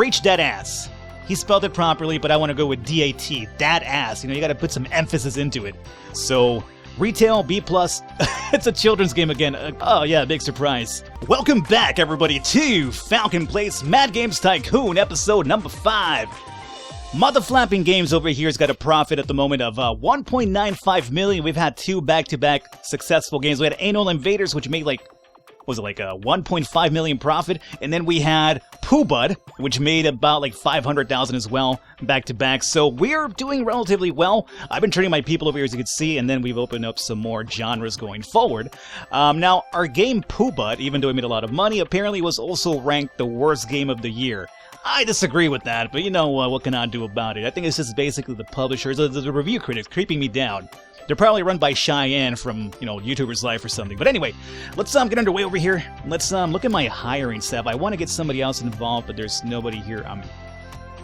Reach that ass. He spelled it properly, but I want to go with D-A-T. That ass. You know, you got to put some emphasis into it. So, retail, B+. It's a children's game again. Oh yeah, big surprise. Welcome back, everybody, to Falcon Plays Mad Games Tycoon, episode number 5. Mother Flapping Games over here has got a profit at the moment of 1.95 million. We've had 2 back-to-back successful games. We had Anal Invaders, which made like, was it like a 1.5 million profit? And then we had Pooh Bud, which made about like 500,000 as well, back-to-back. So we're doing relatively well. I've been training my people over here, as you can see, and then we've opened up some more genres going forward. Now, our game Pooh Bud, even though it made a lot of money, apparently was also ranked the worst game of the year. I disagree with that, but you know what can I do about it? I think it's just basically the publishers, the review critics creeping me down. They're probably run by Cheyenne from, you know, YouTuber's Life or something. But anyway, let's get underway over here. Let's look at my hiring staff. I want to get somebody else involved, but there's nobody here I'm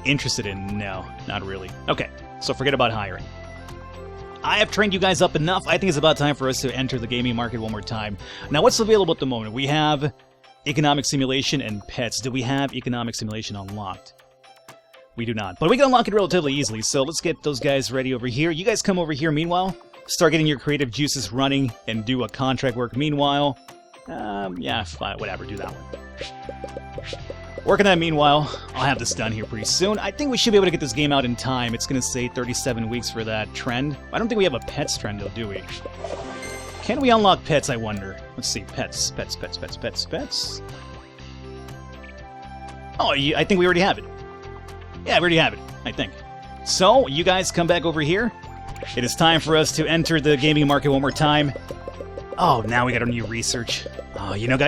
interested in. No, not really. Okay, so forget about hiring. I have trained you guys up enough. I think it's about time for us to enter the gaming market one more time. Now, what's available at the moment? We have Economic Simulation and Pets. Do we have Economic Simulation unlocked? We do not. But we can unlock it relatively easily, so let's get those guys ready over here. You guys come over here meanwhile. Start getting your creative juices running and do a contract work meanwhile. Yeah, fine, whatever, do that one. Working on that meanwhile. I'll have this done here pretty soon. I think we should be able to get this game out in time. It's going to say 37 weeks for that trend. I don't think we have a pets trend though, do we? Can we unlock pets, I wonder? Let's see, pets. Oh, I think we already have it. Yeah, we already have it, I think. So, you guys come back over here. It is time for us to enter the gaming market one more time. Oh, now we got our new research. Oh, you know,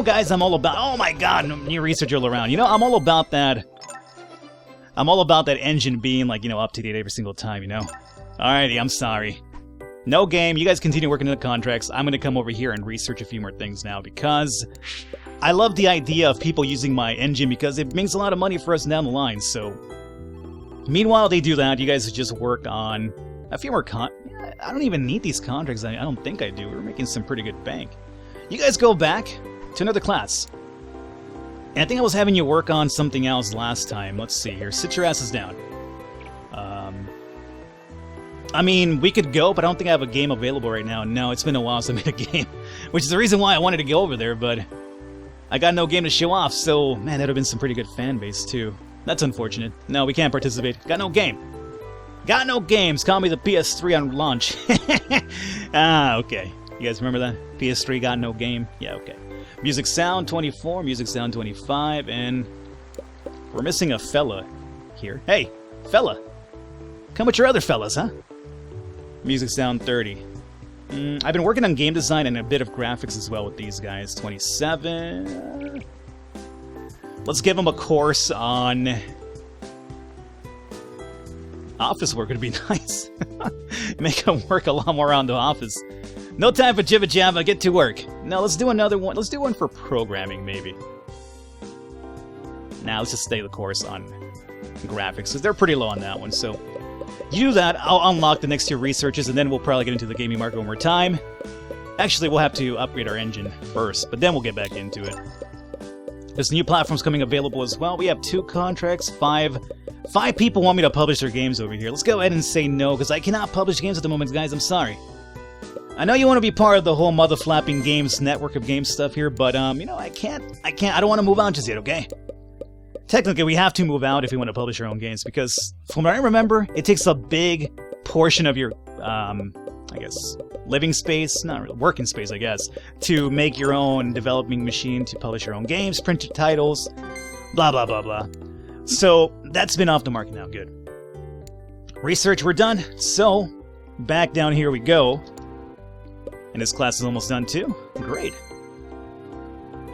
guys, I'm all about... Oh my god, new research all around. You know, I'm all about that... I'm all about that engine being, like, you know, up to date every single time, you know? Alrighty, I'm sorry. No game. You guys continue working on the contracts. I'm going to come over here and research a few more things now because I love the idea of people using my engine because it makes a lot of money for us down the line. So, meanwhile they do that, you guys just work on a few more I don't even need these contracts. I don't think I do. We're making some pretty good bank. You guys go back to another class. And I think I was having you work on something else last time. Let's see here. Sit your asses down. I mean, we could go, but I don't think I have a game available right now. No, it's been a while since I made a game, which is the reason why I wanted to go over there, but I got no game to show off, so, man, that would have been some pretty good fan base, too. That's unfortunate. No, we can't participate. Got no game. Got no games. Call me the PS3 on launch. Ah, okay. You guys remember that? PS3 got no game? Yeah, okay. Music sound 24, music sound 25, and we're missing a fella here. Hey, fella. Come with your other fellas, huh? Music sound 30. I've been working on game design and a bit of graphics as well with these guys. 27. Let's give them a course on office work. Would be nice. Make them work a lot more around the office. No time for jibba jabba. Get to work. No, let's do another one. Let's do one for programming, maybe. Now let's just stay the course on graphics because they're pretty low on that one. So. You do that, I'll unlock the next 2 researches, and then we'll probably get into the gaming market one more time. Actually, we'll have to upgrade our engine first, but then we'll get back into it. There's new platforms coming available as well. We have 2 contracts, 5 people want me to publish their games over here. Let's go ahead and say no, because I cannot publish games at the moment, guys. I'm sorry. I know you want to be part of the whole Mother Flapping Games network of games stuff here, but, you know, I don't want to move on just yet, okay? Technically, we have to move out if we want to publish our own games, because from what I remember, it takes a big portion of your, I guess, living space, not really, working space, I guess, to make your own developing machine to publish your own games, print your titles, blah, blah, blah, blah. So, that's been off the market now, good. Research, we're done, so, back down here we go. And this class is almost done too. Great.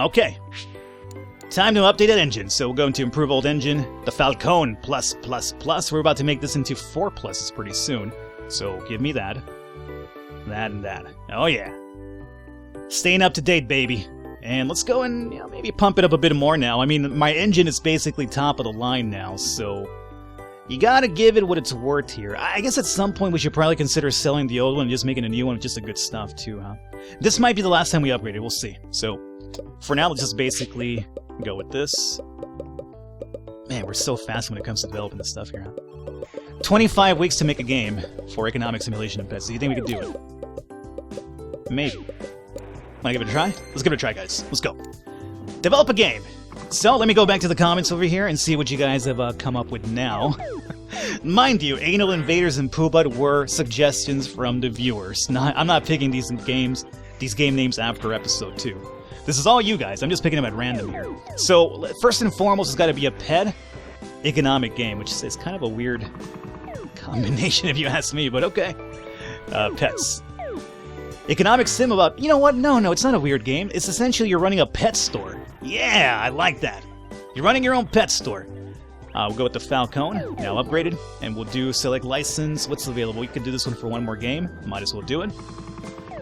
Okay. Time to update that engine. So we're going to improve old engine, the Falcon plus. We're about to make this into 4 pluses pretty soon. So give me that. That and that. Oh yeah. Staying up to date, baby. And let's go and, you know, maybe pump it up a bit more now. I mean, my engine is basically top of the line now, so you gotta give it what it's worth here. I guess at some point we should probably consider selling the old one and just making a new one with just the good stuff too, huh? This might be the last time we upgrade it, we'll see. So, for now, let's just basically go with this. Man, we're so fast when it comes to developing this stuff here, huh? 25 weeks to make a game for economic simulation of pets. Do you think we could do it? Maybe. Wanna give it a try? Let's give it a try, guys. Let's go. Develop a game. So, let me go back to the comments over here and see what you guys have come up with now. Mind you, Anal Invaders and Poobud were suggestions from the viewers. I'm not picking these game names after episode 2. This is all you guys. I'm just picking them at random here. So, first and foremost, it's got to be a pet economic game, which is kind of a weird combination if you ask me, but okay. Pets. Economic sim about... You know what? No, it's not a weird game. It's essentially you're running a pet store. Yeah, I like that. You're running your own pet store. We'll go with the Falcon, now upgraded, and we'll do select license. What's available? We could do this one for one more game. Might as well do it.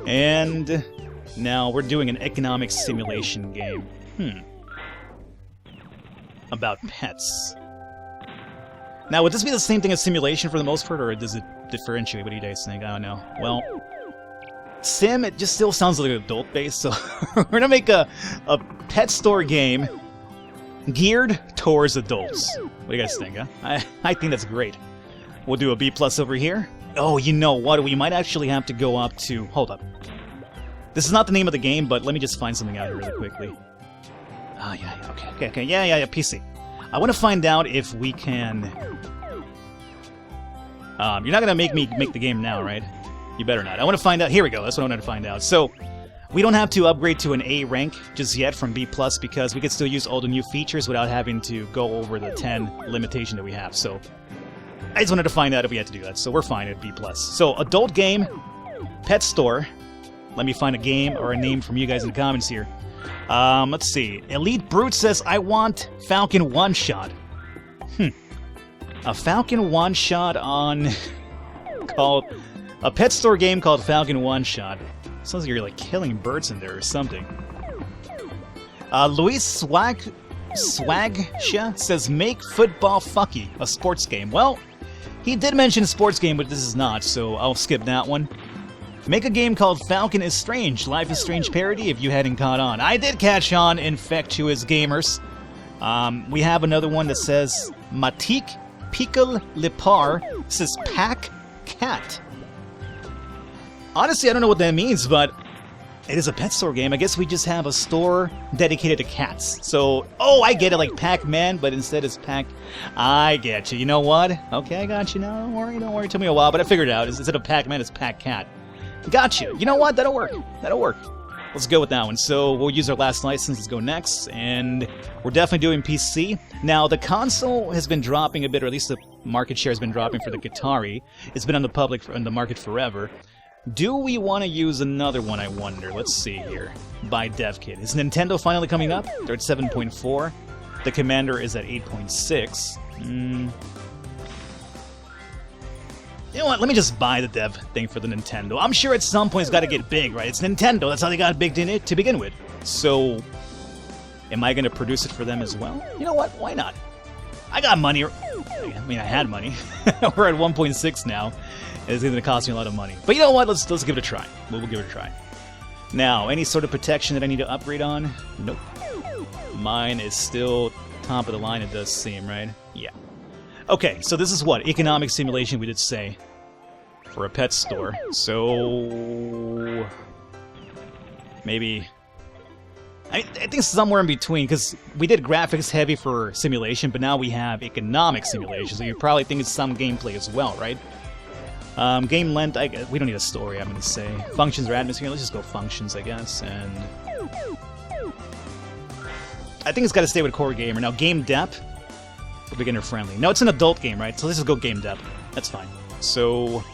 And now we're doing an economic simulation game. About pets. Now, would this be the same thing as simulation for the most part, or does it differentiate? What do you guys think? I don't know. Well, sim, it just still sounds like adult-based, so we're gonna make a pet store game geared towards adults. What do you guys think, huh? I think that's great. We'll do a B+ over here. Oh, you know what? We might actually have to go up to... Hold up. This is not the name of the game, but let me just find something out here really quickly. Oh, yeah, okay, yeah, PC. I want to find out if we can... you're not gonna make me make the game now, right? You better not. I want to find out... Here we go, that's what I wanted to find out. So... We don't have to upgrade to an A rank just yet from B+, because we can still use all the new features without having to go over the 10 limitation that we have. So, I just wanted to find out if we had to do that. So we're fine at B+. So, adult game, pet store. Let me find a game or a name from you guys in the comments here. Let's see. Elite Brute says, I want Falcon one-shot. A Falcon one-shot on... called... A pet store game called Falcon one-shot. Sounds like you're like killing birds in there or something. Luis Swagsha says, make Football Fucky a sports game. Well, he did mention sports game, but this is not, so I'll skip that one. Make a game called Falcon is Strange, Life is Strange parody if you hadn't caught on. I did catch on, Infectious Gamers. We have another one that says, Matik Pickle Lipar says, Pack Cat. Honestly, I don't know what that means, but it is a pet store game. I guess we just have a store dedicated to cats. So, oh, I get it, like Pac-Man, but instead it's Pac... I get you. You know what? Okay, I got you now. Don't worry. It took me a while, but I figured it out. Instead of Pac-Man, it's Pac-Cat. Got you. You know what? That'll work. Let's go with that one. So, we'll use our last license. Let's go next. And we're definitely doing PC. Now, the console has been dropping a bit, or at least the market share has been dropping for the Atari. It's been on the market forever. Do we want to use another one, I wonder? Let's see here. By DevKit. Is Nintendo finally coming up? They're at 7.4. The Commander is at 8.6. You know what? Let me just buy the dev thing for the Nintendo. I'm sure at some point it's got to get big, right? It's Nintendo. That's how they got big to begin with. So, am I going to produce it for them as well? You know what? Why not? I got money. I mean, I had money. We're at 1.6 now. It's going to cost me a lot of money. But you know what? Let's give it a try. We'll give it a try. Now, any sort of protection that I need to upgrade on? Nope. Mine is still top of the line, it does seem, right? Yeah. Okay, so this is what? Economic simulation, we did say. For a pet store. So... maybe... I think somewhere in between, because we did graphics heavy for simulation, but now we have economic simulation, so you probably think it's some gameplay as well, right? Game length, we don't need a story, I'm going to say. Functions or atmosphere, let's just go functions, I guess, and... I think it's got to stay with core gamer. Now, game depth, for beginner friendly. No, it's an adult game, right? So let's just go game depth. That's fine. So,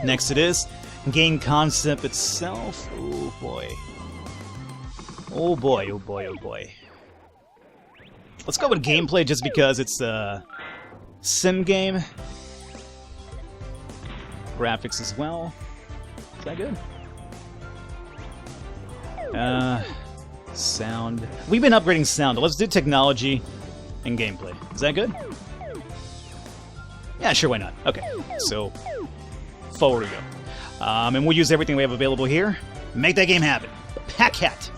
next it is game concept itself. Oh boy. Oh boy, oh boy, oh boy. Let's go with gameplay just because it's a sim game. Graphics as well. Is that good? Sound. We've been upgrading sound. Let's do technology and gameplay. Is that good? Yeah, sure, why not? Okay, so forward we go. And we'll use everything we have available here. Make that game happen. Pack-Cat.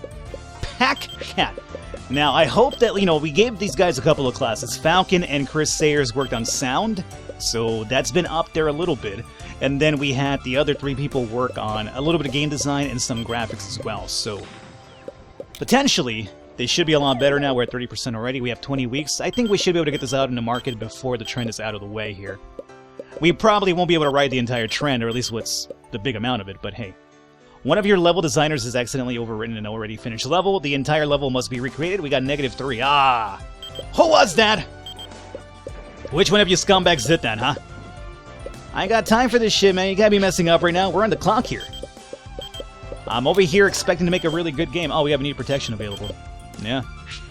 Hack Cat. Now, I hope that, you know, we gave these guys a couple of classes. Falcon and Chris Sayers worked on sound, so that's been up there a little bit. And then we had the other 3 people work on a little bit of game design and some graphics as well. So, potentially, they should be a lot better now. We're at 30% already. We have 20 weeks. I think we should be able to get this out in the market before the trend is out of the way here. We probably won't be able to ride the entire trend, or at least what's the big amount of it, but hey. One of your level designers has accidentally overwritten an already finished level. The entire level must be recreated. We got -3. Ah! Who was that? Which one of you scumbags did that, huh? I ain't got time for this shit, man. You gotta be messing up right now. We're on the clock here. I'm over here expecting to make a really good game. Oh, we have need protection available. Yeah.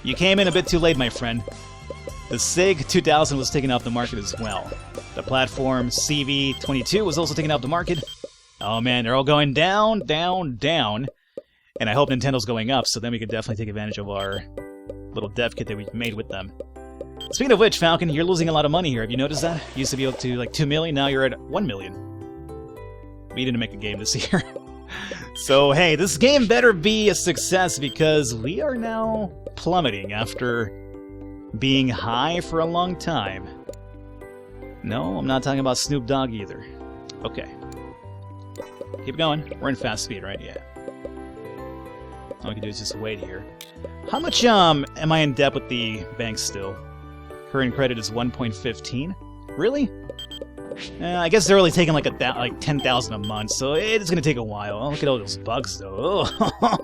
You came in a bit too late, my friend. The SIG 2000 was taken off the market as well. The platform CV22 was also taken off the market. Oh man, they're all going down, down, down. And I hope Nintendo's going up, so then we can definitely take advantage of our little dev kit that we made with them. Speaking of which, Falcon, you're losing a lot of money here. Have you noticed that? You used to be able to, like, 2 million, now you're at 1 million. We didn't make a game this year. So, hey, this game better be a success because we are now plummeting after being high for a long time. No, I'm not talking about Snoop Dogg either. Okay. Keep going. We're in fast speed, right? Yeah. All we can do is just wait here. How much am I in debt with the bank still? Current credit is 1.15. Really? I guess they're only taking like 10,000 a month, so it's gonna take a while. Oh, look at all those bugs, though.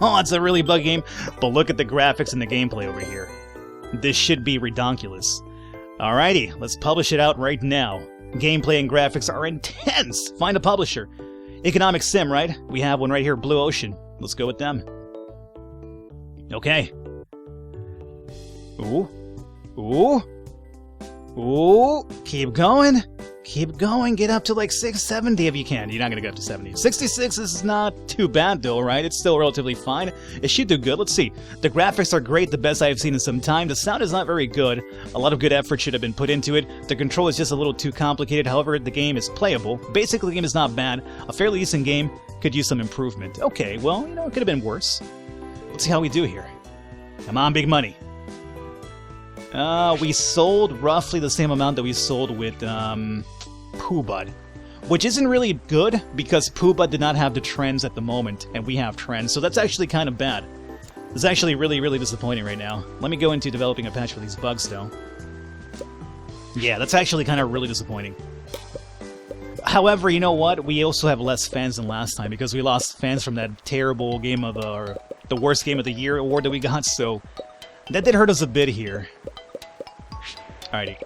Oh, it's a really bug game. But look at the graphics and the gameplay over here. This should be redonkulous. Alrighty, let's publish it out right now. Gameplay and graphics are intense. Find a publisher. Economic Sim, right? We have one right here, Blue Ocean. Let's go with them. Okay. Ooh. Ooh. Ooh. Keep going. Keep going. Get up to like 670 if you can. You're not going to get up to 70. 66 is not too bad though, right? It's still relatively fine. It should do good. Let's see. The graphics are great, the best I've seen in some time. The sound is not very good. A lot of good effort should have been put into it. The control is just a little too complicated. However, the game is playable. Basically, the game is not bad. A fairly decent game. Could use some improvement. Okay, well, you know, it could have been worse. Let's see how we do here. Come on, big money. We sold roughly the same amount that we sold with, Poobud, which isn't really good because Poobud did not have the trends at the moment, and we have trends, so that's actually kind of bad. It's actually really, really disappointing right now. Let me go into developing a patch for these bugs, though. Yeah, that's actually kind of really disappointing. However, you know what? We also have less fans than last time because we lost fans from that terrible game of or the worst game of the year award that we got, so that did hurt us a bit here. Alrighty.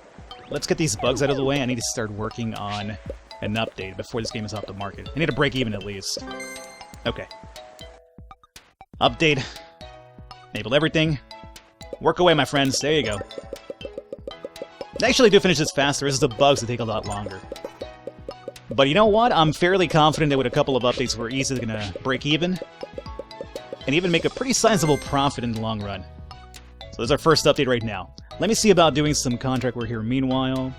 Let's get these bugs out of the way. I need to start working on an update before this game is off the market. I need to break even at least. Okay. Update. Enable everything. Work away, my friends. There you go. I actually do finish this faster. It's the bugs that take a lot longer. But you know what? I'm fairly confident that with a couple of updates, we're easily going to break even. And even make a pretty sizable profit in the long run. So there's our first update right now. Let me see about doing some contract work here meanwhile.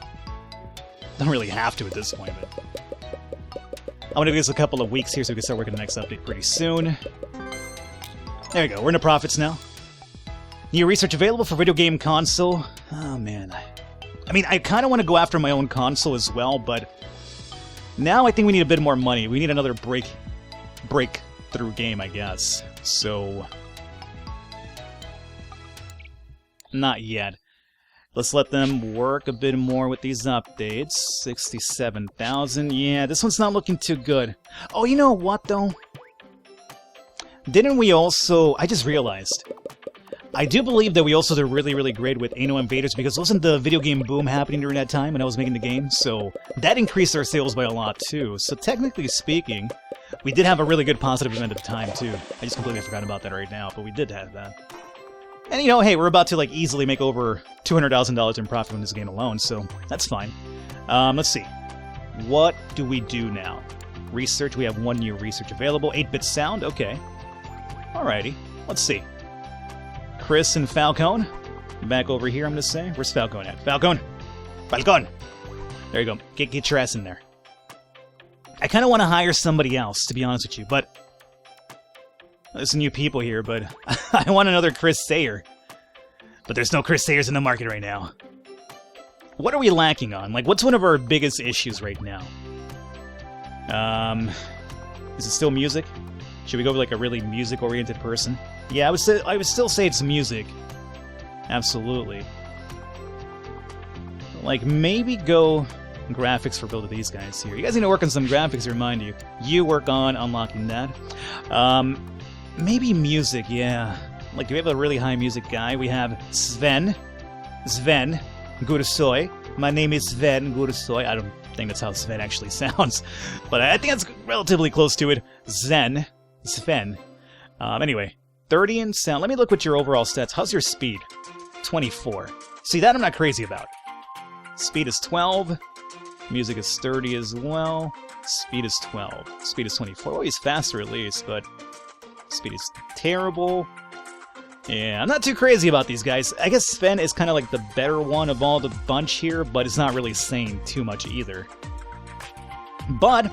Don't really have to at this point, but I'm going to give this a couple of weeks here so we can start working on the next update pretty soon. There we go. We're in the profits now. New research available for video game console. Oh, man. I mean, I kind of want to go after my own console as well, but now I think we need a bit more money. We need another breakthrough game, I guess. So not yet. Let's let them work a bit more with these updates. 67,000. Yeah, this one's not looking too good. Oh, you know what, though? Didn't we also... I just realized. I do believe that we also did really, really great with Anno Invaders because wasn't the video game boom happening during that time when I was making the game? So that increased our sales by a lot, too. So technically speaking, we did have a really good positive event at the time, too. I just completely forgot about that right now, but we did have that. And, you know, hey, we're about to, like, easily make over $200,000 in profit from this game alone, so that's fine. Let's see. What do we do now? Research, we have one new research available. 8-bit sound, okay. Alrighty, let's see. Chris and Falcon. Back over here, I'm gonna say. Where's Falcon at? Falcon! Falcon! There you go. Get your ass in there. I kind of want to hire somebody else, to be honest with you, but There's some new people here, but I want another Chris Sayer. But there's no Chris Sayers in the market right now. What are we lacking on? Like, what's one of our biggest issues right now? Is it still music? Should we go with like a really music-oriented person? Yeah, I would still say it's music. Absolutely. Like, maybe go graphics for both of these guys here. You guys need to work on some graphics, remind you. You work on unlocking that. Maybe music, yeah. Like, do we have a really high music guy? We have Sven Gurusoy. My name is Sven Gurusoy. I don't think that's how Sven actually sounds, but I think that's relatively close to it. Sven. Anyway, 30 in sound. Let me look at your overall stats. How's your speed? 24. See, that I'm not crazy about. Speed is 12. Music is 30 as well. Speed is 12. Speed is 24. Oh, he's faster at least, but speed is terrible. Yeah, I'm not too crazy about these guys. I guess Sven is kind of like the better one of all the bunch here, but it's not really saying too much either. But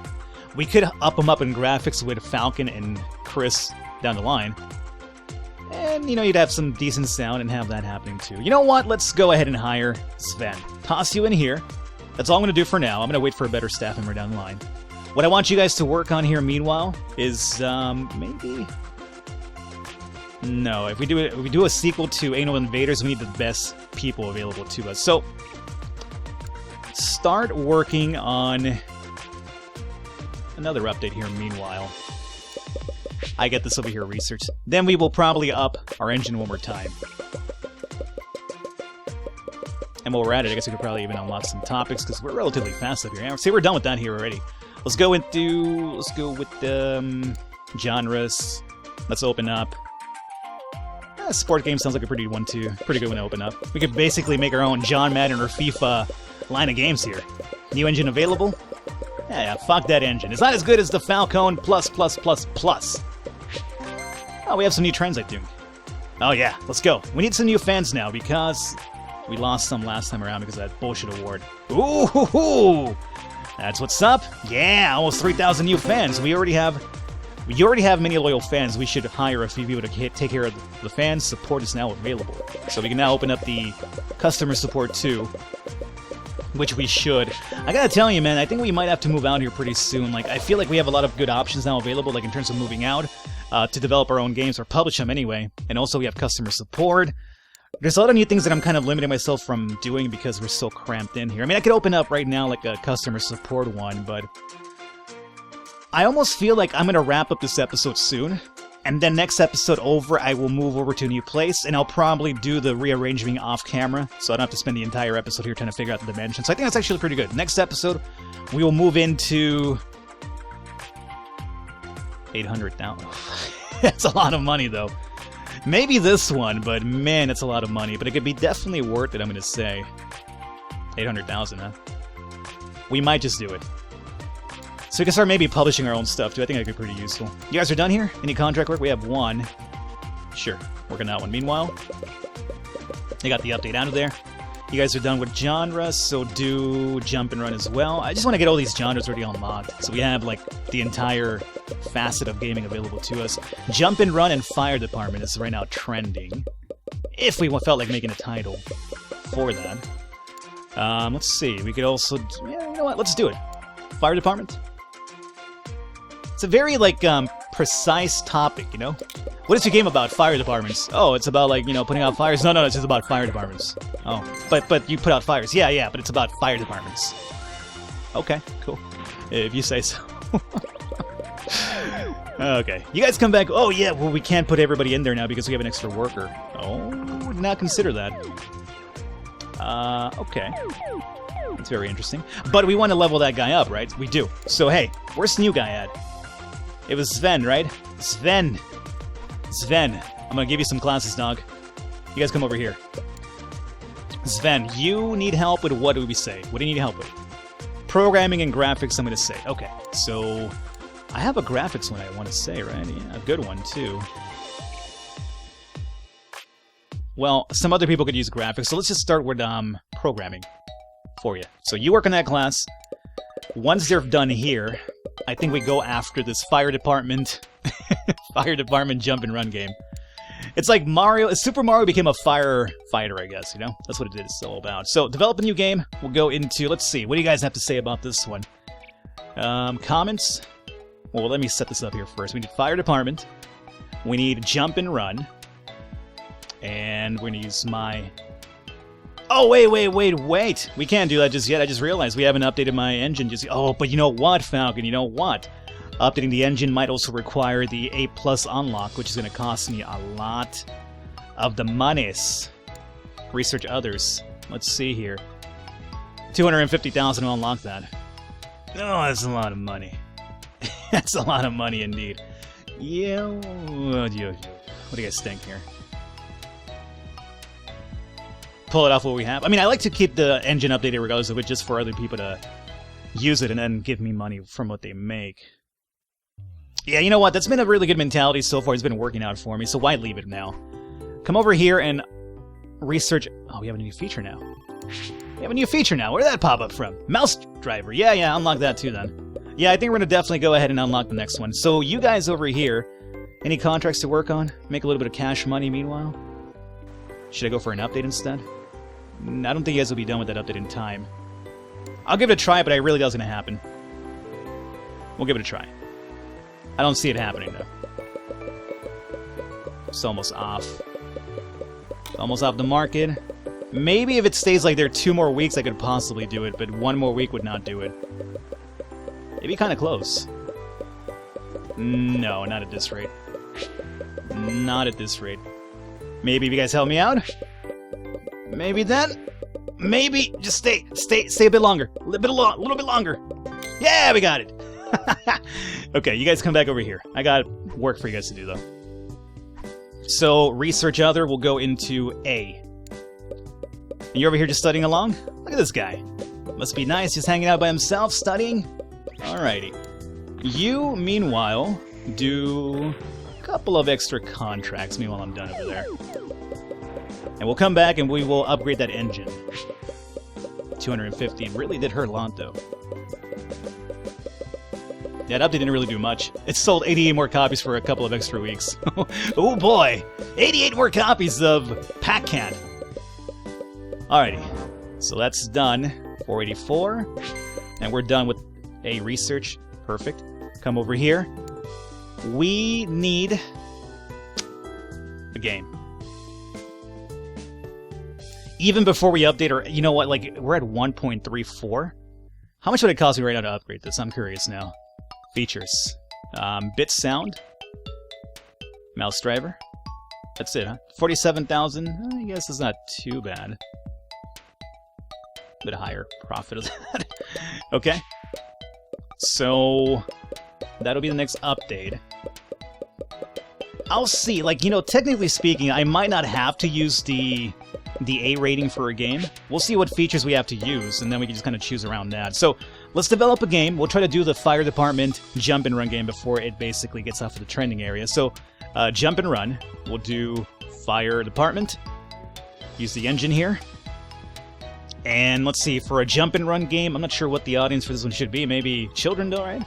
we could up them up in graphics with Falcon and Chris down the line. And, you know, you'd have some decent sound and have that happening too. You know what? Let's go ahead and hire Sven. Toss you in here. That's all I'm going to do for now. I'm going to wait for a better staff member down the line. What I want you guys to work on here, meanwhile, is maybe... No, if we do a sequel to Anal Invaders, we need the best people available to us. So, start working on another update here meanwhile. I get this over here, research. Then we will probably up our engine one more time. And while we're at it, I guess we could probably even unlock some topics, because we're relatively fast up here. See, we're done with that here already. Let's go with the genres. Let's open up. Sport game sounds like a pretty good one to open up. We could basically make our own John Madden or FIFA line of games here. New engine available? Yeah, fuck that engine. It's not as good as the Falcon plus. Oh, we have some new trends, I think. Oh yeah, let's go. We need some new fans now because we lost some last time around because of that bullshit award. Ooh, that's what's up. Yeah, almost 3,000 new fans. You already have many loyal fans. We should hire a few people to take care of the fans. Support is now available. So we can now open up the customer support too, which we should. I gotta tell you, man, I think we might have to move out here pretty soon. Like, I feel like we have a lot of good options now available, like in terms of moving out, to develop our own games, or publish them anyway. And also we have customer support. There's a lot of new things that I'm kind of limiting myself from doing because we're so cramped in here. I mean, I could open up right now like a customer support one, but I almost feel like I'm going to wrap up this episode soon, and then next episode over, I will move over to a new place, and I'll probably do the rearranging off camera, so I don't have to spend the entire episode here trying to figure out the dimensions. So I think that's actually pretty good. Next episode, we will move into 800,000. That's a lot of money, though. Maybe this one, but man, it's a lot of money. But it could be definitely worth it, I'm going to say. 800,000, huh? We might just do it. So we can start maybe publishing our own stuff, too. I think that could be pretty useful. You guys are done here? Any contract work? We have one. Sure, working that one. Meanwhile, they got the update out of there. You guys are done with genres, so do jump and run as well. I just want to get all these genres already unlocked, so we have, like, the entire facet of gaming available to us. Jump and run and fire department is right now trending. If we felt like making a title for that. Let's see. We could also... Yeah, you know what? Let's do it. Fire department. It's a very, like, precise topic, you know? What is your game about? Fire departments. Oh, it's about, like, you know, putting out fires? No, it's just about fire departments. Oh, but you put out fires. Yeah, but it's about fire departments. Okay, cool. If you say so. Okay. You guys come back. Oh, yeah, well, we can't put everybody in there now because we have an extra worker. Oh, did not consider that. Okay. That's very interesting. But we want to level that guy up, right? We do. So, hey, where's the new guy at? It was Sven, right? Sven. I'm gonna give you some classes, dog. You guys come over here. Sven, you need help with what do we say? What do you need help with? Programming and graphics, I'm gonna say. Okay, so I have a graphics one I want to say, right? Yeah, a good one, too. Well, some other people could use graphics, so let's just start with programming for you. So you work on that class. Once they're done here, I think we go after this fire department, fire department jump and run game. It's like Mario, Super Mario became a firefighter, I guess, you know? That's what it is all about. So, develop a new game. We'll go into, let's see, what do you guys have to say about this one? Comments? Well, let me set this up here first. We need fire department. We need jump and run. And we're gonna use my... Oh, wait. We can't do that just yet. I just realized we haven't updated my engine just yet. Oh, but you know what, Falcon? You know what? Updating the engine might also require the A+ unlock, which is going to cost me a lot of the monies. Research others. Let's see here. 250,000 to unlock that. Oh, that's a lot of money. That's a lot of money indeed. Yeah. What do you guys think here? Pull it off what we have. I mean, I like to keep the engine updated regardless of it, just for other people to use it and then give me money from what they make. Yeah, you know what? That's been a really good mentality so far. It's been working out for me, so why leave it now? Come over here and research... Oh, we have a new feature now. We have a new feature now. Where did that pop up from? Mouse driver. Yeah, unlock that too then. Yeah, I think we're going to definitely go ahead and unlock the next one. So you guys over here, any contracts to work on? Make a little bit of cash money meanwhile? Should I go for an update instead? I don't think you guys will be done with that update in time. I'll give it a try, but I really doubt it's going to happen. We'll give it a try. I don't see it happening, though. It's almost off. Almost off the market. Maybe if it stays like there 2 more weeks, I could possibly do it, but 1 more week would not do it. It'd be kind of close. No, not at this rate. Not at this rate. Maybe if you guys help me out? Maybe then? Maybe just stay a bit longer. A little bit longer. Yeah, we got it. Okay, you guys come back over here. I got work for you guys to do, though. So, research other will go into A. And you're over here just studying along? Look at this guy. Must be nice, just hanging out by himself, studying. Alrighty. You, meanwhile, do a couple of extra contracts. Meanwhile, I'm done over there. And we'll come back and we will upgrade that engine. 250. It really did hurt a lot, though. Yeah, that update didn't really do much. It sold 88 more copies for a couple of extra weeks. Oh boy! 88 more copies of Pac-Cat! Alrighty. So that's done. 484. And we're done with A research. Perfect. Come over here. We need a game. Even before we update, or you know what, like, we're at 1.34. How much would it cost me right now to upgrade this? I'm curious now. Features. Bit sound. Mouse driver. That's it, huh? 47,000. I guess it's not too bad. A bit higher profit of that. Okay. So, that'll be the next update. I'll see. Like, you know, technically speaking, I might not have to use the A rating for a game. We'll see what features we have to use, and then we can just kind of choose around that. So, let's develop a game. We'll try to do the fire department jump and run game before it basically gets off of the trending area. So, jump and run. We'll do fire department. Use the engine here. And let's see, for a jump and run game, I'm not sure what the audience for this one should be. Maybe children, though, right?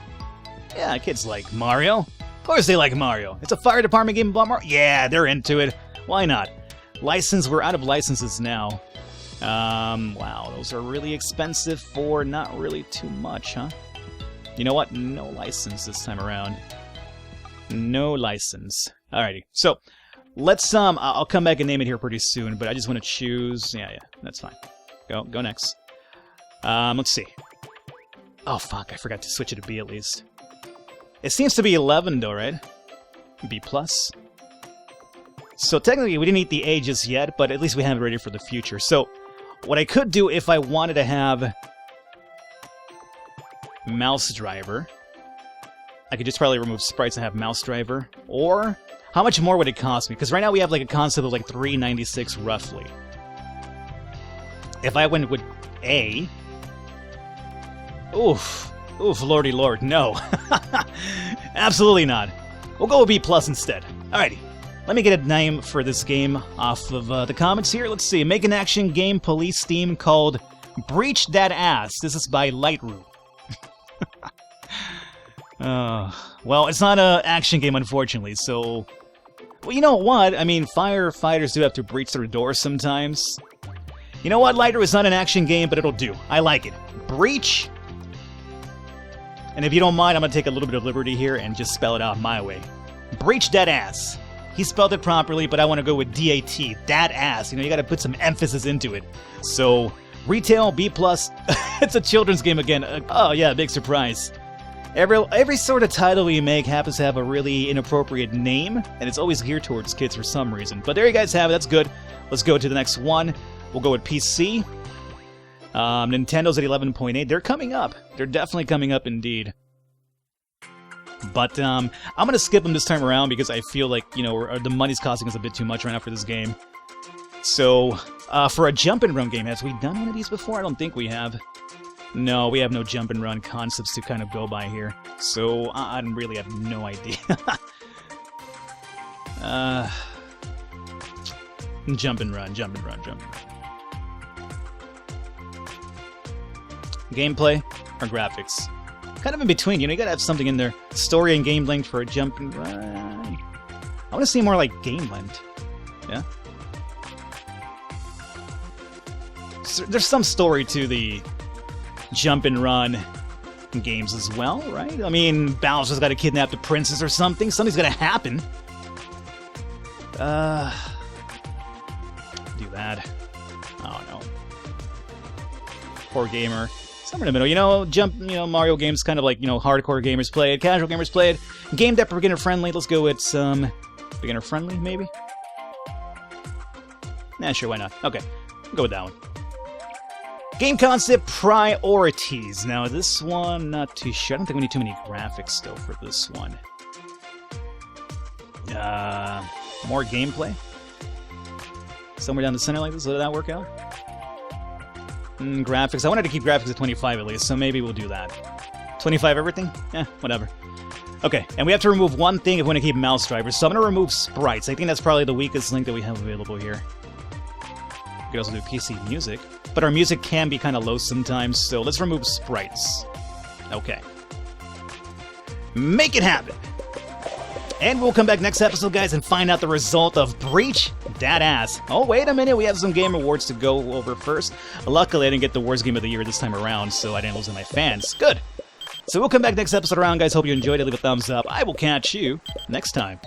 Yeah, kids like Mario. Of course they like Mario. It's a fire department game about Mario. Yeah, they're into it. Why not? License, we're out of licenses now. Wow, those are really expensive for not really too much, huh? You know what? No license this time around. No license. Alrighty, so let's, I'll come back and name it here pretty soon, but I just want to choose, yeah, that's fine. Go next. Let's see. Oh, fuck, I forgot to switch it to B at least. It seems to be 11, though, right? B+. So technically, we didn't eat the A just yet, but at least we have it ready for the future. So, what I could do if I wanted to have mouse driver, I could just probably remove sprites and have mouse driver. Or, how much more would it cost me? Because right now we have like a concept of like $396 roughly. If I went with A... Oof, lordy lord, no. Absolutely not. We'll go with B+ instead. Alrighty. Let me get a name for this game off of the comments here. Let's see. Make an action game police theme called Breach That Ass. This is by Lightroom. Well, it's not an action game, unfortunately, so... Well, you know what? I mean, firefighters do have to breach through doors sometimes. You know what, Lighter? It's not an action game, but it'll do. I like it. Breach. And if you don't mind, I'm gonna take a little bit of liberty here and just spell it out my way. Breach that ass. He spelled it properly, but I want to go with D-A-T. That ass. You know, you gotta put some emphasis into it. So, retail, B+. It's a children's game again. Oh yeah, big surprise. Every sort of title we make happens to have a really inappropriate name, and it's always geared towards kids for some reason. But there you guys have it. That's good. Let's go to the next one. We'll go with PC. Nintendo's at 11.8. They're coming up. They're definitely coming up indeed. But I'm going to skip them this time around because I feel like, you know, the money's costing us a bit too much right now for this game. So, for a jump and run game, have we done one of these before? I don't think we have. No, we have no jump and run concepts to kind of go by here. So, I really have no idea. Jump and run, jump and run, jump and run. Gameplay or graphics? Kind of in between, you know, you gotta have something in there. Story and game length for a jump and run. I want to see more like game length. Yeah? So there's some story to the jump and run games as well, right? I mean, Bowser's got to kidnap the princess or something. Something's gonna happen. Do that. I don't know. Poor gamer. Somewhere in the middle. You know, Mario games kind of like, you know, hardcore gamers play it, casual gamers play it. Game depth beginner friendly. Let's go with some beginner friendly, maybe? Nah, sure, why not? Okay, we'll go with that one. Game concept priorities. Now, this one, not too sure. I don't think we need too many graphics still for this one. More gameplay? Somewhere down the center like this, will that work out? Graphics. I wanted to keep graphics at 25 at least, so maybe we'll do that. 25 everything? Eh, whatever. Okay, and we have to remove one thing if we want to keep mouse drivers, so I'm going to remove sprites. I think that's probably the weakest link that we have available here. We could also do PC music, but our music can be kind of low sometimes, so let's remove sprites. Okay. Make it happen! And we'll come back next episode, guys, and find out the result of Breach that ass. Oh, wait a minute. We have some game awards to go over first. Luckily, I didn't get the worst game of the year this time around, so I didn't lose to my fans. Good. So we'll come back next episode around, guys. Hope you enjoyed it. Leave a thumbs up. I will catch you next time.